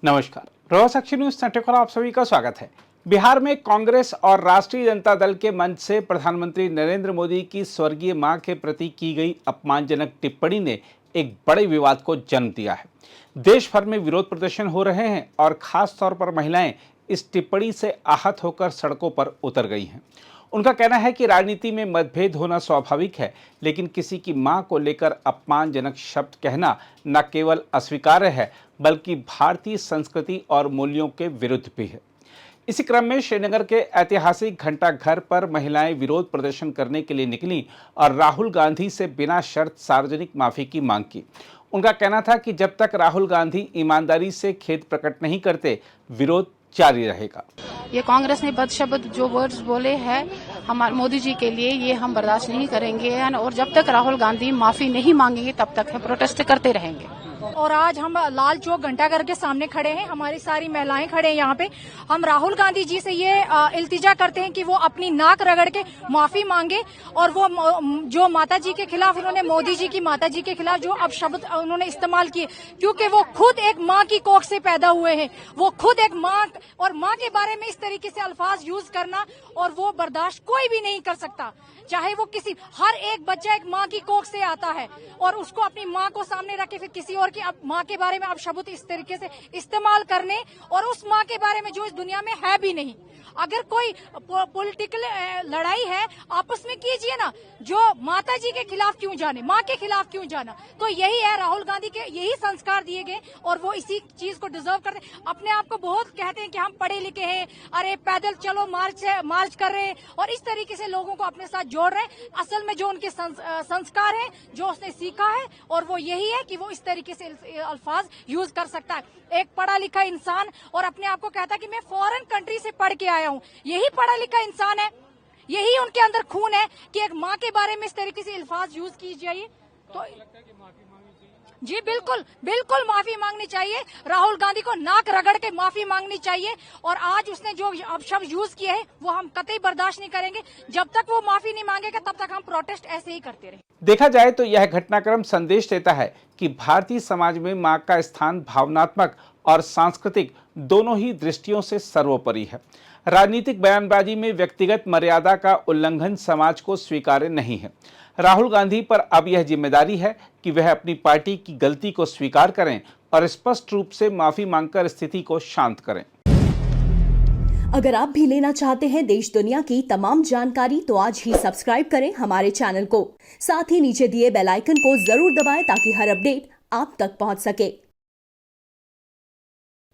नमस्कार, रोहसाक्षी news network पर आप सभी का स्वागत है। बिहार में कांग्रेस और राष्ट्रीय जनता दल के मंच से प्रधानमंत्री नरेंद्र मोदी की स्वर्गीय मां के प्रति की गई अपमानजनक टिप्पणी ने एक बड़े विवाद को जन्म दिया है। देश भर में विरोध प्रदर्शन हो रहे हैं और खास तौर पर महिलाएं इस टिप्पणी से आहत होकर सड़कों पर उतर गई हैं। उनका कहना है कि राजनीति में मतभेद होना स्वाभाविक है, लेकिन किसी की मां को लेकर अपमानजनक शब्द कहना न केवल अस्वीकार्य है बल्कि भारतीय संस्कृति और मूल्यों के विरुद्ध भी है। इसी क्रम में श्रीनगर के ऐतिहासिक घंटा घर पर महिलाएं विरोध प्रदर्शन करने के लिए निकली और राहुल गांधी से बिना शर्त सार्वजनिक माफी की मांग की। उनका कहना था कि जब तक राहुल गांधी ईमानदारी से खेद प्रकट नहीं करते, विरोध जारी रहेगा। ये कांग्रेस ने बदशब्द जो वर्ड्स बोले हैं हमारे मोदी जी के लिए, ये हम बर्दाश्त नहीं करेंगे और जब तक राहुल गांधी माफी नहीं मांगेंगे तब तक हम प्रोटेस्ट करते रहेंगे। और आज हम लाल चौक घंटाघर के सामने खड़े हैं, हमारी सारी महिलाएं खड़े हैं यहाँ पे। हम राहुल गांधी जी से ये इल्तिजा करते हैं कि वो अपनी नाक रगड़ के माफी मांगे और वो जो माता जी के खिलाफ उन्होंने, मोदी जी की माता जी के खिलाफ जो अपशब्द उन्होंने इस्तेमाल किए, क्योंकि वो खुद एक माँ की कोख से पैदा हुए हैं, वो खुद एक माँ, और माँ के बारे में इस तरीके से अल्फाज यूज करना और वो बर्दाश्त कोई भी नहीं कर सकता। चाहे वो किसी, हर एक बच्चा एक माँ की कोख से आता है और उसको अपनी माँ को सामने रख के फिर किसी और की माँ के बारे में अपशब्द इस तरीके से इस्तेमाल करने, और उस माँ के बारे में जो इस दुनिया में है भी नहीं। अगर कोई पॉलिटिकल लड़ाई है आपस में कीजिए ना, जो माता जी के खिलाफ क्यों जाने, माँ के खिलाफ क्यों जाना। तो यही है, राहुल गांधी के यही संस्कार दिए गए और वो इसी चीज को डिजर्व करते। अपने आप को बहुत कहते हैं कि हम पढ़े लिखे हैं, अरे पैदल चलो, मार्च कर रहे हैं और इस तरीके से लोगों को अपने साथ जोड़ रहे हैं। असल में जो उनके संस्कार है, जो उसने सीखा है, और वो यही है कि वो इस तरीके से अल्फाज यूज कर सकता है। एक पढ़ा लिखा इंसान और अपने आप को कहता है कि मैं फॉरेन कंट्री से पढ़ के आया हूँ, यही पढ़ा लिखा इंसान है, यही उनके अंदर खून है कि एक माँ के बारे में इस तरीके से अल्फाज यूज की जाए। तो जी बिल्कुल बिल्कुल माफी मांगनी चाहिए, राहुल गांधी को नाक रगड़ के माफी मांगनी चाहिए। और आज उसने जो अपशब्द यूज किए हैं वो हम कतई बर्दाश्त नहीं करेंगे। जब तक वो माफी नहीं मांगेगा तब तक हम प्रोटेस्ट ऐसे ही करते रहेंगे। देखा जाए तो यह घटनाक्रम संदेश देता है कि भारतीय समाज में मां का स्थान भावनात्मक और सांस्कृतिक दोनों ही दृष्टियों से सर्वोपरि है। राजनीतिक बयानबाजी में व्यक्तिगत मर्यादा का उल्लंघन समाज को स्वीकार्य नहीं है। राहुल गांधी पर अब यह जिम्मेदारी है कि वह अपनी पार्टी की गलती को स्वीकार करें और स्पष्ट रूप से माफी मांगकर स्थिति को शांत करें। अगर आप भी लेना चाहते हैं देश दुनिया की तमाम जानकारी तो आज ही सब्सक्राइब करें हमारे चैनल को। साथ ही नीचे दिए बेल आइकन को जरूर दबाएं ताकि हर अपडेट आप तक पहुंच सके।